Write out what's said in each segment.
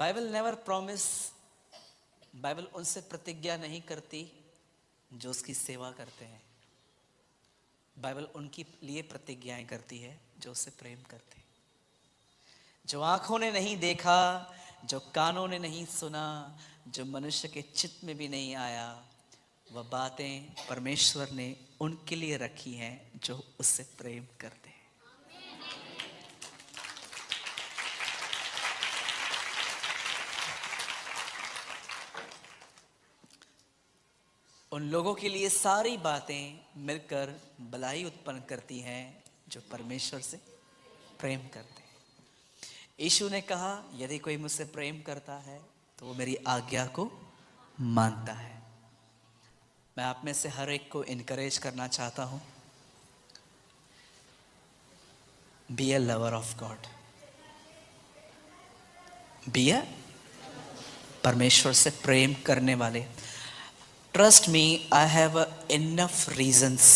Bible never promise, Bible उनसे प्रतिज्ञा नहीं करती जो उसकी सेवा करते हैं। बाइबल उनकी लिए प्रतिज्ञाएं करती है जो उससे प्रेम करते हैं। जो आंखों ने नहीं देखा, जो कानों ने नहीं सुना, जो मनुष्य के चित्त में भी नहीं आया, वह बातें परमेश्वर ने उनके लिए रखी हैं जो उससे प्रेम करते हैं। उन लोगों के लिए सारी बातें मिलकर भलाई उत्पन्न करती हैं जो परमेश्वर से प्रेम करते हैं। यीशु ने कहा, यदि कोई मुझसे प्रेम करता है तो वो मेरी आज्ञा को मानता है। मैं आप में से हर एक को इनकरेज करना चाहता हूं, be a lover of God, be a परमेश्वर से प्रेम करने वाले। Trust me, I have enough reasons,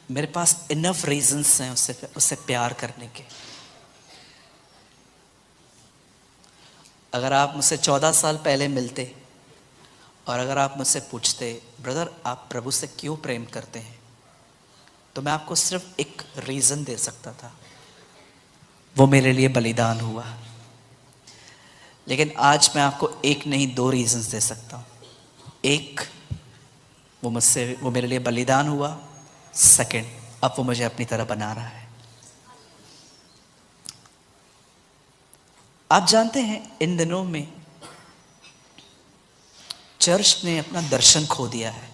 मेरे पास इनफ रीजंस हैं उससे प्यार करने के। अगर आप मुझसे 14 साल पहले मिलते और अगर आप मुझसे पूछते, ब्रदर आप प्रभु से क्यों प्रेम करते हैं, तो मैं आपको सिर्फ एक रीजन दे सकता था, वो मेरे लिए बलिदान हुआ। लेकिन आज मैं आपको एक नहीं 2 रीजंस दे सकता हूं। एक, वो मेरे लिए बलिदान हुआ। सेकंड, अब वो मुझे अपनी तरह बना रहा है। आप जानते हैं इन दिनों में चर्च ने अपना दर्शन खो दिया है।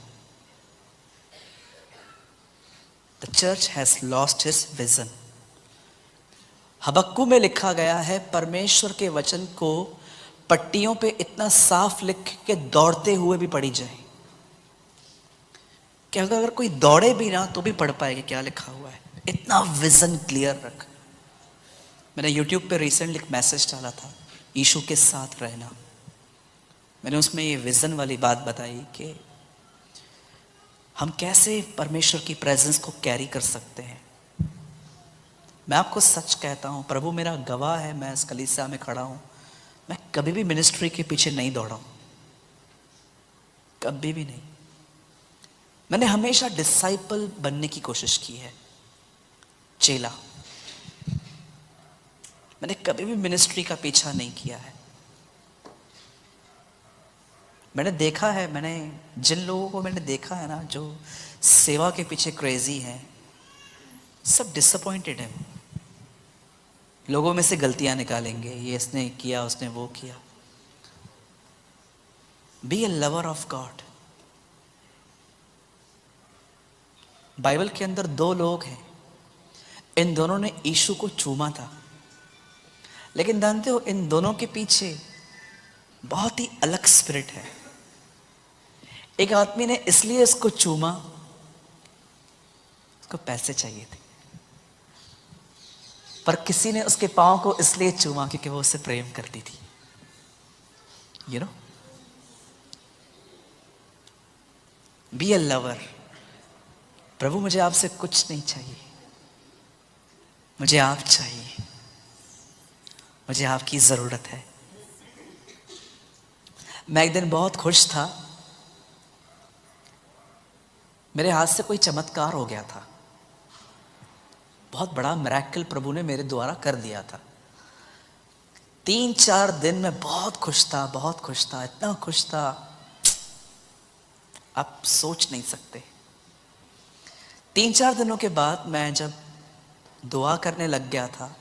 The church has lost his vision. Habakkuk में लिखा गया है, परमेश्वर के वचन को पट्टियों पे इतना साफ लिख के दौड़ते हुए भी पढ़ी जाए कि अगर कोई दौड़े भी ना तो भी पढ़ पाएगा क्या लिखा हुआ है। इतना विजन क्लियर रख। मैंने YouTube पे रिसेंटली एक मैसेज डाला था, यीशु के साथ रहना। मैंने उसमें ये विजन वाली बात बताई कि हम कैसे परमेश्वर की प्रेजेंस को कैरी कर सकते हैं। मैं आपको सच कहता हूं, प्रभु मेरा गवाह है, मैं इस कलीसिया में खड़ा हूं, मैं कभी भी मिनिस्ट्री के पीछे नहीं दौड़ा हूं, कभी भी नहीं। मैंने हमेशा डिसाइपल बनने की कोशिश की है, चेला। मैंने कभी भी मिनिस्ट्री का पीछा नहीं किया है। मैंने देखा है, मैंने जिन लोगों को मैंने देखा है ना जो सेवा के पीछे क्रेजी हैं, सब डिसअपॉइंटेड हैं। लोगों में से गलतियां निकालेंगे, ये इसने किया उसने वो किया। Be a lover of God. Bible के अंदर 2 लोग हैं, इन दोनों ने यीशु को चूमा था, लेकिन जानते हो इन दोनों के पीछे बहुत ही अलग स्पिरिट है। एक आदमी ने इसलिए इसको चूमा, उसको पैसे चाहिए थे, पर किसी ने उसके पांव को इसलिए चूमा क्योंकि वो उससे प्रेम करती थी। You know, be a lover. प्रभु मुझे आपसे कुछ नहीं चाहिए, मुझे आप चाहिए, मुझे आपकी जरूरत है। मैं एक दिन बहुत खुश था, मेरे हाथ से कोई चमत्कार हो गया था। बहुत बड़ा मिरेकल प्रभु ने मेरे द्वारा कर दिया था। 3-4 दिन में बहुत खुश था, बहुत खुश था, इतना खुश था आप सोच नहीं सकते। 3-4 दिनों के बाद मैं जब दुआ करने लग गया था,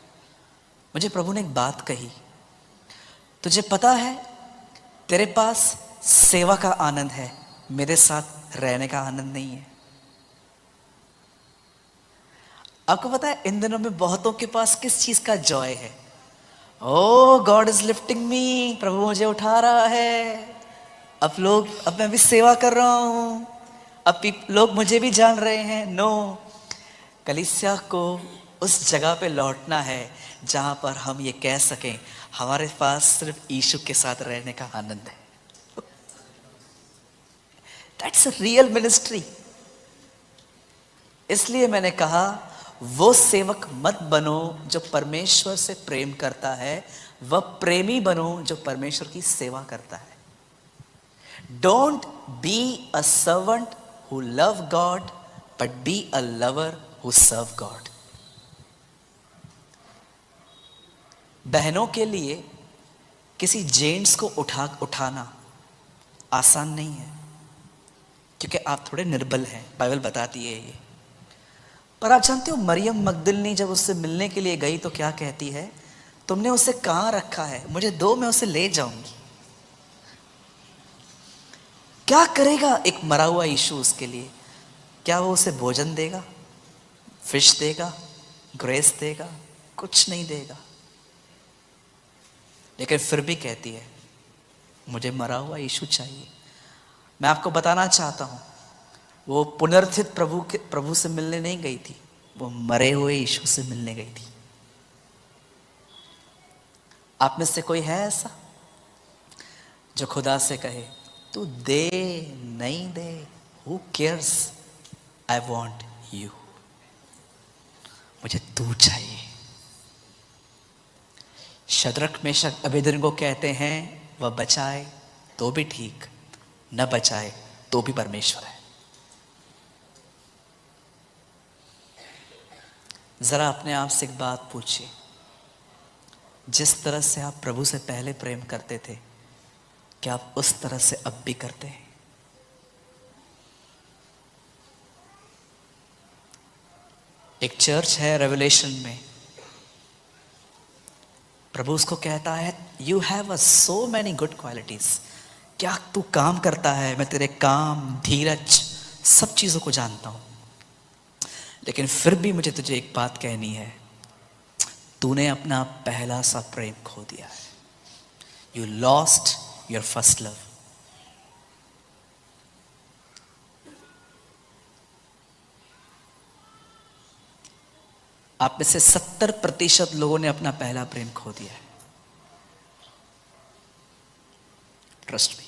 मुझे प्रभु ने एक बात कही, तुझे पता है तेरे पास सेवा का आनंद है, मेरे साथ रहने का आनंद नहीं है। आपको पता है इन दिनों में बहुतों के पास किस चीज का जॉय है? ओ गॉड इज लिफ्टिंग मी, प्रभु मुझे उठा रहा है, अब मैं भी सेवा कर रहा हूं, अब लोग मुझे भी जान रहे हैं। नो, कलीसिया को उस जगह पे लौटना है जहां पर हम ये कह सकें हमारे पास सिर्फ यीशु के साथ रहने का आनंद है। That's a real ministry. इसलिए मैंने कहा वो सेवक मत बनो जो परमेश्वर से प्रेम करता है, वह प्रेमी बनो जो परमेश्वर की सेवा करता है। Don't be a servant who love God but be a lover who serve God. बहनों के लिए किसी जेंट्स को उठाना आसान नहीं है, क्योंकि आप थोड़े निर्बल हैं, बाइबल बताती है ये। पर आप जानते हो मरियम मगदलिनी जब उससे मिलने के लिए गई तो क्या कहती है, तुमने उसे कहाँ रखा है, मुझे दो, मैं उसे ले जाऊंगी। क्या करेगा एक मरा हुआ यीशु उसके लिए? क्या वो उसे भोजन देगा, फिश देगा, ग्रेस देगा? कुछ नहीं देगा। लेकिन फिर भी कहती है मुझे मरा हुआ यीशु चाहिए। मैं आपको बताना चाहता हूं, वो पुनरुत्थित प्रभु से मिलने नहीं गई थी, वो मरे हुए यीशु से मिलने गई थी। आप में से कोई है ऐसा जो खुदा से कहे तू दे नहीं दे, who cares, I want you, मुझे तू चाहिए। शद्रक मेशक अबेदनगो कहते हैं वह बचाए तो भी ठीक, न बचाए तो भी परमेश्वर है। जरा अपने आप से एक बात पूछिए, जिस तरह से आप प्रभु से पहले प्रेम करते थे, क्या आप उस तरह से अब भी करते हैं? एक चर्च है रेवलेशन में, प्रभु उसको कहता है you have a so many good qualities. क्या तू काम करता है? मैं तेरे काम, धीरज, सब चीजों को जानता हूं, लेकिन फिर भी मुझे तुझे एक बात कहनी है, तूने अपना पहला सा प्रेम खो दिया है। You lost your first love. आप में से 70% लोगों ने अपना पहला प्रेम खो दिया है। Trust me.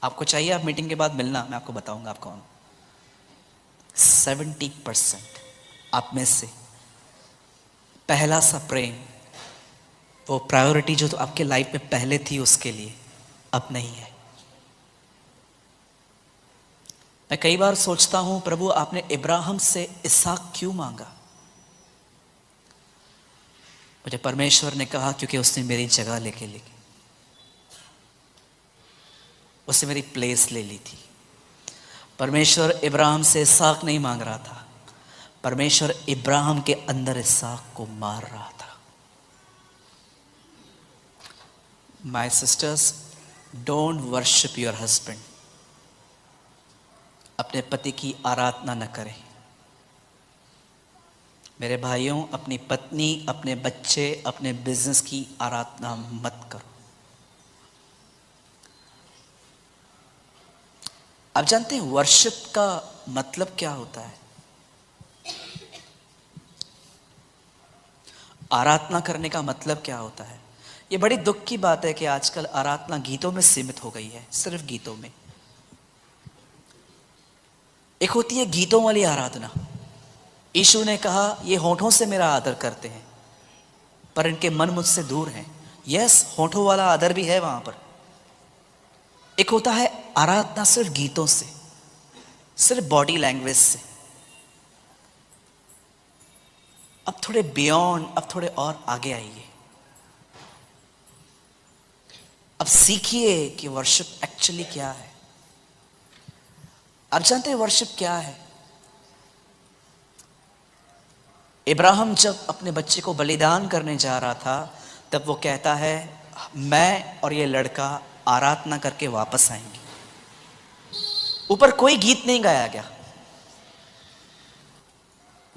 आपको चाहिए, आप मीटिंग के बाद मिलना, मैं आपको बताऊंगा आप कौन। 70% आप में से पहला सा प्रेम, वो प्रायोरिटी जो तो आपके लाइफ में पहले थी उसके लिए अब नहीं है। मैं कई बार सोचता हूं प्रभु आपने इब्राहिम से इसहाक क्यों मांगा? मुझे परमेश्वर ने कहा क्योंकि उसने मेरी जगह लेके ली, उसने मेरी प्लेस ले ली थी। परमेश्वर इब्राहिम से इसहाक नहीं मांग रहा था, परमेश्वर इब्राहिम के अंदर इसहाक को मार रहा था। My sister's, don't worship your husband. अपने पति की आराधना न करें। मेरे भाइयों, अपनी पत्नी, अपने बच्चे, अपने बिजनेस की आराधना मत करो। आप जानते हैं वर्शिप का मतलब क्या होता है? आराधना करने का मतलब क्या होता है? ये बड़ी दुख की बात है कि आजकल आराधना गीतों में सीमित हो गई है, सिर्फ गीतों में। एक होती है गीतों वाली आराधना। यीशु ने कहा ये होठों से मेरा आदर करते हैं पर इनके मन मुझसे दूर हैं। यस, होठों वाला आदर भी है वहां पर। एक होता है आराधना सिर्फ गीतों से, सिर्फ बॉडी लैंग्वेज से। अब थोड़े बियॉन्ड, अब थोड़े और आगे आइए। अब सीखिए कि वर्शिप एक्चुअली क्या है। आप जानते हैं वर्शिप क्या है? इब्राहिम जब अपने बच्चे को बलिदान करने जा रहा था, तब वो कहता है मैं और ये लड़का आराधना करके वापस आएंगे। ऊपर कोई गीत नहीं गाया गया।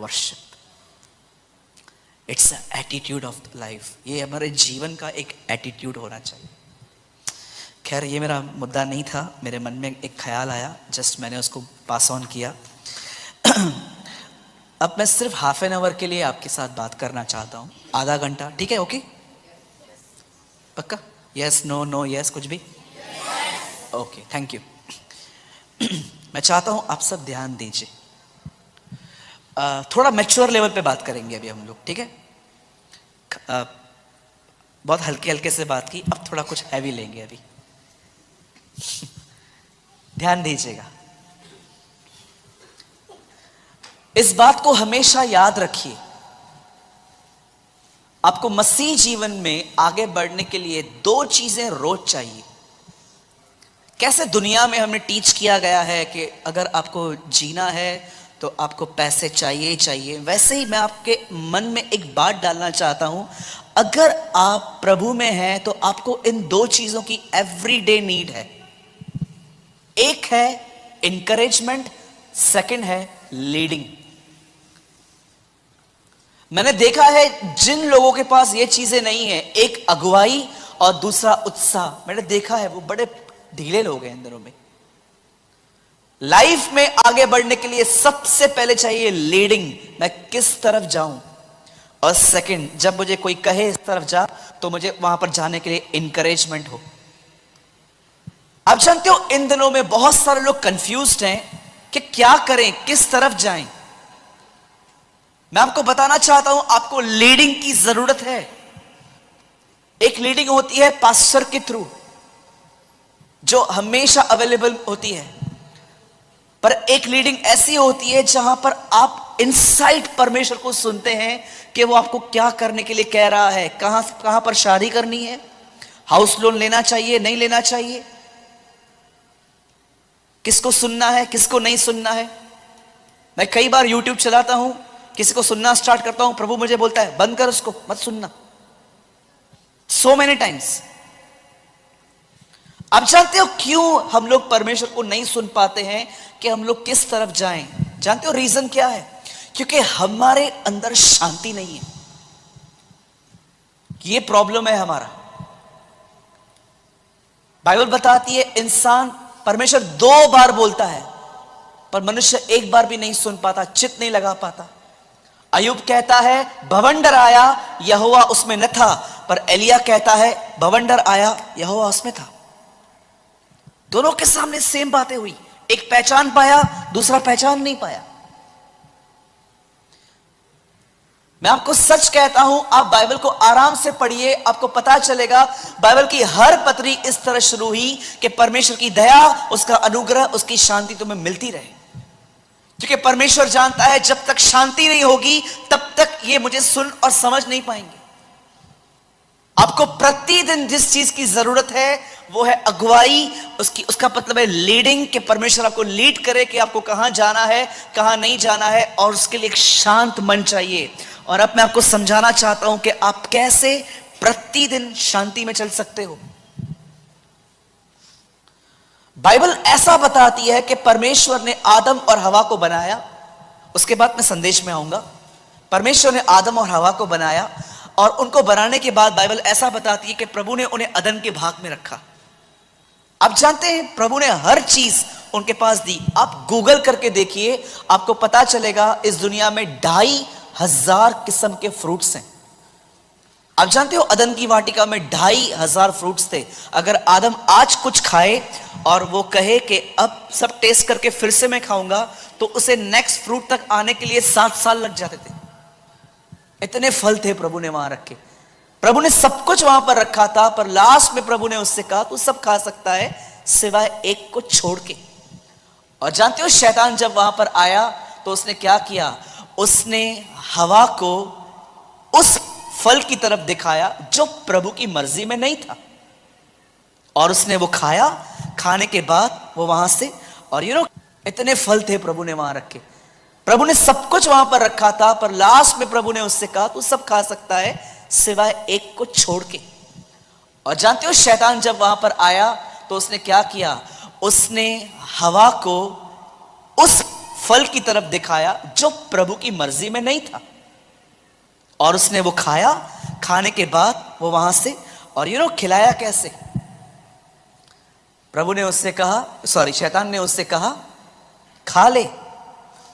Worship, it's attitude of life. ये हमारे जीवन का एक एटीट्यूड होना चाहिए। खैर, ये मेरा मुद्दा नहीं था, मेरे मन में एक ख्याल आया, जस्ट मैंने उसको पास ऑन किया। अब मैं सिर्फ हाफ एन आवर के लिए आपके साथ बात करना चाहता हूँ, आधा घंटा, ठीक है? ओके, पक्का? यस, नो, नो, यस, कुछ भी? Okay, thank you. मैं चाहता हूँ आप सब ध्यान दीजिए। थोड़ा मैच्योर लेवल पे बात करेंगे अभी हम लोग, ठीक है। बहुत हल्के हल्के से बात की, अब थोड़ा कुछ हैवी लेंगे अभी। ध्यान दीजिएगा, इस बात को हमेशा याद रखिए, आपको मसीह जीवन में आगे बढ़ने के लिए दो चीजें रोज चाहिए। कैसे दुनिया में हमें टीच किया गया है कि अगर आपको जीना है तो आपको पैसे चाहिए चाहिए, वैसे ही मैं आपके मन में एक बात डालना चाहता हूं, अगर आप प्रभु में हैं तो आपको इन दो चीजों की एवरीडे नीड है। एक है इंकरेजमेंट, सेकंड है लीडिंग। मैंने देखा है जिन लोगों के पास ये चीजें नहीं है, एक अगुवाई और दूसरा उत्साह, मैंने देखा है वो बड़े ढीले लोग हैं इन दिनों में। लाइफ में आगे बढ़ने के लिए सबसे पहले चाहिए लीडिंग, मैं किस तरफ जाऊं, और सेकंड जब मुझे कोई कहे इस तरफ जा तो मुझे वहां पर जाने के लिए इंकरेजमेंट हो। आप जानते हो इन दिनों में बहुत सारे लोग कंफ्यूज्ड हैं कि क्या करें, किस तरफ जाएं। मैं आपको बताना चाहता हूं आपको लीडिंग की जरूरत है। एक लीडिंग होती है पास्टर के थ्रू जो हमेशा अवेलेबल होती है, पर एक लीडिंग ऐसी होती है जहां पर आप इनसाइड परमेश्वर को सुनते हैं कि वो आपको क्या करने के लिए कह रहा है, कहां पर शादी करनी है, हाउस लोन लेना चाहिए नहीं लेना चाहिए, किसको सुनना है किसको नहीं सुनना है। मैं कई बार यूट्यूब चलाता हूं, किसी को सुनना स्टार्ट करता हूं, प्रभु मुझे बोलता है बंद कर, उसको मत सुनना। So many times. आप जानते हो क्यों हम लोग परमेश्वर को नहीं सुन पाते हैं कि हम लोग किस तरफ जाएं? जानते हो रीजन क्या है? क्योंकि हमारे अंदर शांति नहीं है। ये प्रॉब्लम है हमारा। बाइबल बताती है इंसान, परमेश्वर 2 बार बोलता है पर मनुष्य एक बार भी नहीं सुन पाता, चित नहीं लगा पाता। अय्यूब कहता है भवंडर आया यहोवा उसमें न था, पर एलिया कहता है भवंडर आया यहोवा उसमें था। दोनों के सामने सेम बातें हुई, एक पहचान पाया दूसरा पहचान नहीं पाया। मैं आपको सच कहता हूं, आप बाइबल को आराम से पढ़िए, आपको पता चलेगा बाइबल की हर पत्री इस तरह शुरू हुई कि परमेश्वर की दया, उसका अनुग्रह, उसकी शांति तुम्हें मिलती रहे। क्योंकि परमेश्वर जानता है जब तक शांति नहीं होगी तब तक ये मुझे सुन और समझ नहीं पाएंगे। आपको प्रतिदिन जिस चीज की जरूरत है वो है अगुवाई, उसका मतलब है लीडिंग, कि परमेश्वर आपको लीड करे कि आपको कहां जाना है कहां नहीं जाना है, और उसके लिए एक शांत मन चाहिए। और अब मैं आपको समझाना चाहता हूं कि आप कैसे प्रतिदिन शांति में चल सकते हो। बाइबल ऐसा बताती है कि परमेश्वर ने आदम और हवा को बनाया, उसके बाद मैं संदेश में आऊंगा। परमेश्वर ने आदम और हवा को बनाया और उनको बनाने के बाद बाइबल ऐसा बताती है कि प्रभु ने उन्हें अदन के भाग में रखा। आप जानते हैं प्रभु ने हर चीज उनके पास दी। आप गूगल करके देखिए, आपको पता चलेगा इस दुनिया में 2500 किस्म के फ्रूट्स हैं। आप जानते हो अदन की वाटिका में 2500 फ्रूट्स थे। अगर आदम आज कुछ खाए और वो कहे कि अब सब टेस्ट करके फिर से मैं खाऊंगा, तो उसे नेक्स्ट फ्रूट तक आने के लिए 7 साल लग जाते थे। इतने फल थे प्रभु ने वहां रखे। प्रभु ने सब कुछ वहां पर रखा था, पर लास्ट में प्रभु ने उससे कहा तू सब खा सकता है सिवाय एक को छोड़ के। और जानते हो शैतान जब वहां पर आया तो उसने क्या किया? उसने हवा को उस फल की तरफ दिखाया जो प्रभु की मर्जी में नहीं था, और उसने वो खाया। खाने के बाद वो वहां से, और इतने फल थे प्रभु ने वहां रखे। प्रभु ने सब कुछ वहां पर रखा था, पर लास्ट में प्रभु ने उससे कहा तू सब खा सकता है सिवाय एक को छोड़ के। और जानते हो शैतान जब वहां पर आया तो उसने क्या किया? उसने हवा को उस फल की तरफ दिखाया जो प्रभु की मर्जी में नहीं था, और उसने वो खाया। खाने के बाद वो वहां से, और खिलाया कैसे? प्रभु ने उससे कहा, शैतान ने उससे कहा खा ले,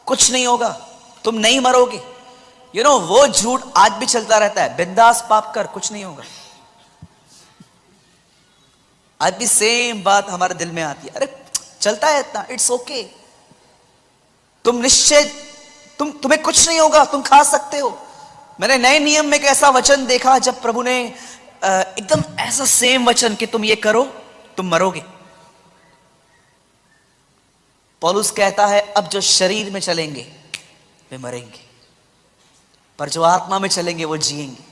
कुछ नहीं होगा, तुम नहीं मरोगे। वो झूठ आज भी चलता रहता है, बिंदास पाप कर, कुछ नहीं होगा। आज भी सेम बात हमारे दिल में आती है, अरे चलता है इतना, इट्स ओके, तुम निश्चय तुम्हें कुछ नहीं होगा, तुम खा सकते हो। मैंने नए नियम में एक ऐसा वचन देखा जब प्रभु ने एकदम ऐसा सेम वचन कि तुम ये करो तुम मरोगे। पौलुस कहता है अब जो शरीर में चलेंगे वे मरेंगे, पर जो आत्मा में चलेंगे वो जिएंगे।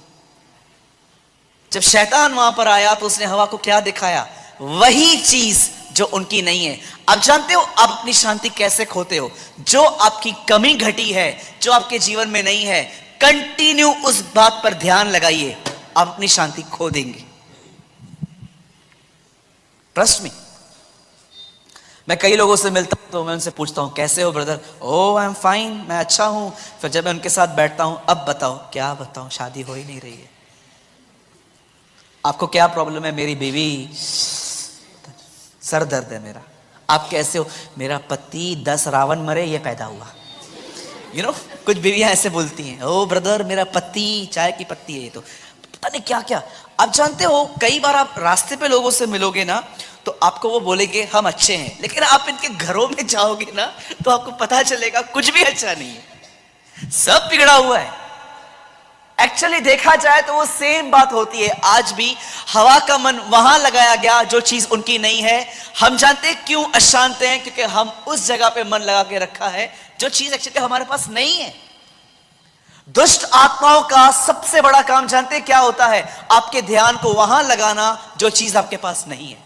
जब शैतान वहां पर आया तो उसने हवा को क्या दिखाया? वही चीज जो उनकी नहीं है। आप जानते हो आप अपनी शांति कैसे खोते हो? जो आपकी कमी घटी है, जो आपके जीवन में नहीं है, कंटिन्यू उस बात पर ध्यान लगाइए, आप अपनी शांति खो देंगे। Trust me. मैं कई लोगों से मिलता हूं तो मैं उनसे पूछता हूं कैसे हो brother? Oh I am fine, मैं अच्छा हूं। फिर जब मैं उनके साथ बैठता हूं, अब बताओ। क्या बताऊं, शादी हो ही नहीं रही है। आपको क्या प्रॉब्लम है? मेरी बीवी, सर दर्द है मेरा। आप कैसे हो? मेरा पति 10 रावण मरे ये पैदा हुआ। कुछ बीवियां ऐसे बोलती हैं, ओ ब्रदर मेरा पति चाय की पत्ती है, ये तो पता नहीं क्या क्या। आप जानते हो कई बार आप रास्ते पे लोगों से मिलोगे ना तो आपको वो बोलेंगे हम अच्छे हैं, लेकिन आप इनके घरों में जाओगे ना तो आपको पता चलेगा कुछ भी अच्छा नहीं है, सब बिगड़ा हुआ है। एक्चुअली देखा जाए तो वो सेम बात होती है। आज भी हवा का मन वहां लगाया गया जो चीज उनकी नहीं है। हम जानते हैं क्यों अशांत हैं, क्योंकि हम उस जगह पे मन लगा के रखा है जो चीज एक्चुअली हमारे पास नहीं है। दुष्ट आत्माओं का सबसे बड़ा काम जानते हैं क्या होता है? आपके ध्यान को वहां लगाना जो चीज आपके पास नहीं है।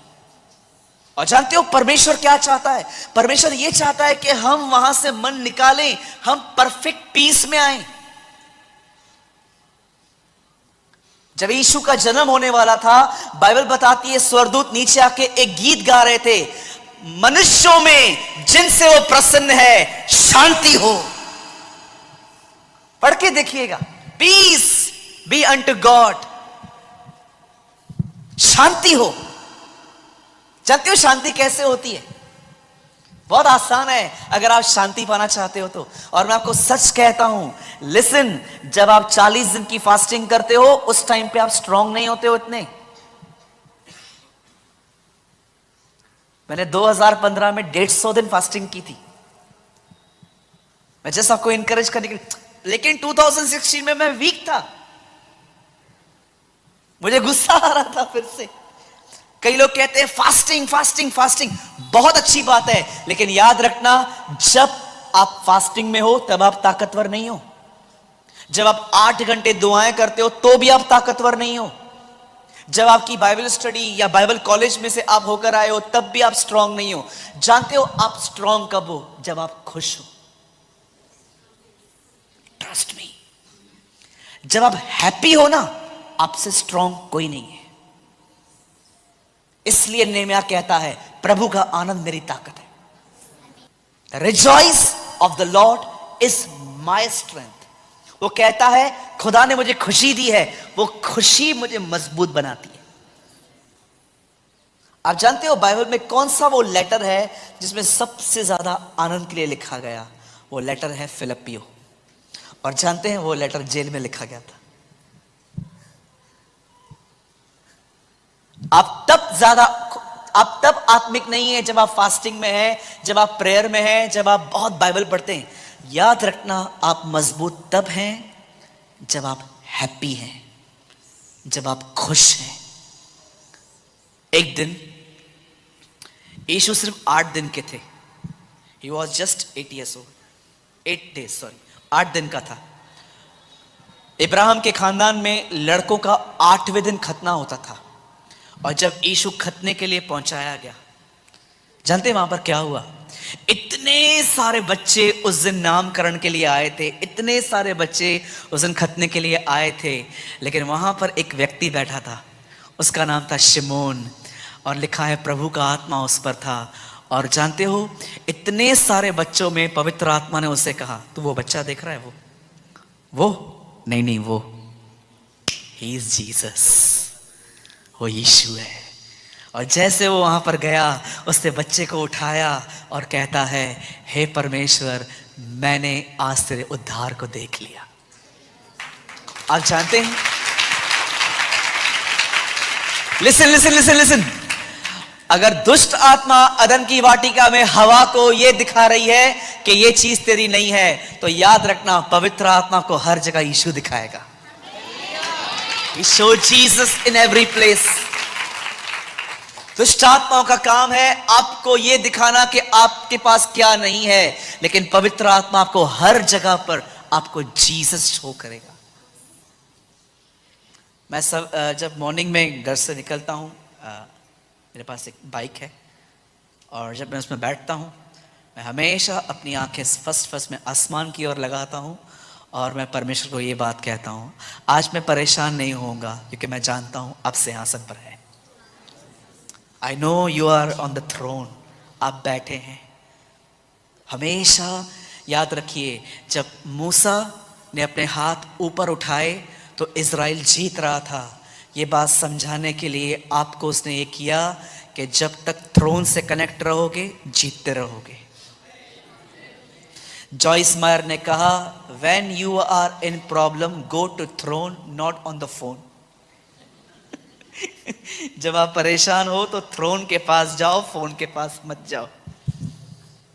और जानते हो परमेश्वर क्या चाहता है? परमेश्वर यह चाहता है कि हम वहां से मन निकालें, हम परफेक्ट पीस में आए। जब यीशु का जन्म होने वाला था, बाइबल बताती है स्वर्गदूत नीचे आके एक गीत गा रहे थे, मनुष्यों में जिनसे वो प्रसन्न है शांति हो। पढ़ के देखिएगा, पीस बी अनटू गॉड, शांति हो। जानते हो शांति कैसे होती है? बहुत आसान है अगर आप शांति पाना चाहते हो तो। और मैं आपको सच कहता हूं, लिसन, जब आप 40 दिन की फास्टिंग करते हो उस टाइम पे आप स्ट्रांग नहीं होते हो इतने। मैंने 2015 में 150 दिन फास्टिंग की थी। मैं जस्ट आपको इंकरेज करने के लिए, लेकिन 2016 में मैं वीक था, मुझे गुस्सा आ रहा था फिर से। कई लोग कहते हैं फास्टिंग फास्टिंग फास्टिंग, बहुत अच्छी बात है, लेकिन याद रखना जब आप फास्टिंग में हो तब आप ताकतवर नहीं हो। जब आप 8 घंटे दुआएं करते हो तो भी आप ताकतवर नहीं हो। जब आपकी बाइबल स्टडी या बाइबल कॉलेज में से आप होकर आए हो तब भी आप स्ट्रांग नहीं हो। जानते हो आप स्ट्रांग कब हो? जब आप खुश हो। ट्रस्ट मी, जब आप हैप्पी हो ना, आपसे स्ट्रांग कोई नहीं है। इसलिए नेहम्याह कहता है प्रभु का आनंद मेरी ताकत है। Rejoice of the Lord is my strength. वो कहता है खुदा ने मुझे खुशी दी है, वो खुशी मुझे मजबूत बनाती है। आप जानते हो बाइबल में कौन सा वो लेटर है जिसमें सबसे ज्यादा आनंद के लिए लिखा गया? वो लेटर है फिलिप्पियों। और जानते हैं वो लेटर जेल में लिखा गया था। आप तब आत्मिक नहीं है जब आप फास्टिंग में हैं, जब आप प्रेयर में हैं, जब आप बहुत बाइबल पढ़ते हैं। याद रखना आप मजबूत तब हैं जब आप हैप्पी हैं, जब आप खुश हैं। एक दिन यीशु सिर्फ 8 दिन के थे। He was just 8 years old. 8 days, 8 दिन का था। इब्राहिम के खानदान में लड़कों का 8वें दिन खतना होता था। और जब यीशु खतने के लिए पहुंचाया गया, जानते हैं वहां पर क्या हुआ? इतने सारे बच्चे उस दिन नामकरण के लिए आए थे, इतने सारे बच्चे उस दिन खतने के लिए आए थे, लेकिन वहां पर एक व्यक्ति बैठा था, उसका नाम था शिमोन। और लिखा है प्रभु का आत्मा उस पर था। और जानते हो इतने सारे बच्चों में पवित्र आत्मा ने उससे कहा, तू वो बच्चा देख रहा है? वो नहीं, वो ही इज जीसस, वो यीशु है। और जैसे वो वहां पर गया, उसने बच्चे को उठाया और कहता है, हे परमेश्वर, मैंने आज तेरे उद्धार को देख लिया। आप जानते हैं, लिसन, अगर दुष्ट आत्मा अदन की वाटिका में हवा को यह दिखा रही है कि ये चीज तेरी नहीं है, तो याद रखना पवित्र आत्मा को हर जगह यीशु दिखाएगा। He showed Jesus in every place. दुष्ट आत्माओं का काम है आपको ये दिखाना कि आपके पास क्या नहीं है, लेकिन पवित्र आत्मा आपको हर जगह पर आपको जीसस शो करेगा। मैं जब मॉर्निंग में घर से निकलता हूँ, मेरे पास एक बाइक है और जब मैं उसमें बैठता हूँ, मैं हमेशा अपनी आंखें फर्स्ट में आसमान की ओर लगाता हूँ और मैं परमेश्वर को ये बात कहता हूँ, आज मैं परेशान नहीं होऊंगा क्योंकि मैं जानता हूँ अब सिंहासन पर है। I know you are on the throne, आप बैठे हैं। हमेशा याद रखिए, जब मूसा ने अपने हाथ ऊपर उठाए तो इज़राइल जीत रहा था। ये बात समझाने के लिए आपको उसने ये किया कि जब तक थ्रोन से कनेक्ट रहोगे जीतते रहोगे। जॉइस मायर ने कहा, when you are in problem go to throne not on the phone. जब आप परेशान हो तो थ्रोन के पास जाओ, फोन के पास मत जाओ,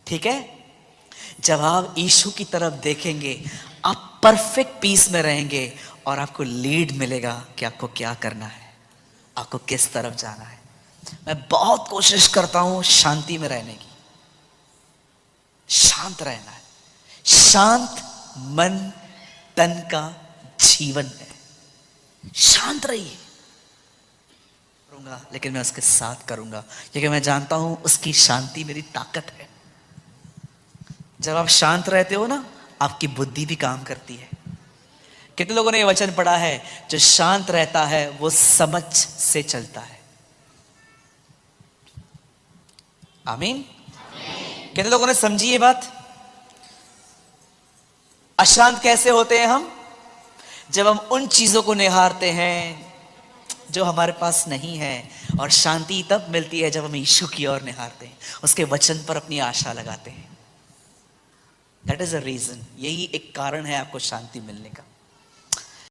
ठीक है। जब आप यीशु की तरफ देखेंगे आप परफेक्ट पीस में रहेंगे और आपको लीड मिलेगा कि आपको क्या करना है, आपको किस तरफ जाना है। मैं बहुत कोशिश करता हूं शांति में रहने की, शांत रहना है। शांत मन तन का जीवन है। शांत रहिए, करूंगा लेकिन मैं उसके साथ करूंगा क्योंकि मैं जानता हूं उसकी शांति मेरी ताकत है। जब आप शांत रहते हो ना, आपकी बुद्धि भी काम करती है। कितने लोगों ने यह वचन पढ़ा है, जो शांत रहता है वो समझ से चलता है। आमीन। कितने लोगों ने समझी ये बात? अशांत कैसे होते हैं हम? जब हम उन चीजों को निहारते हैं जो हमारे पास नहीं है, और शांति तब मिलती है जब हम यीशु की ओर निहारते हैं, उसके वचन पर अपनी आशा लगाते हैं। दैट इज अ रीजन, यही एक कारण है आपको शांति मिलने का।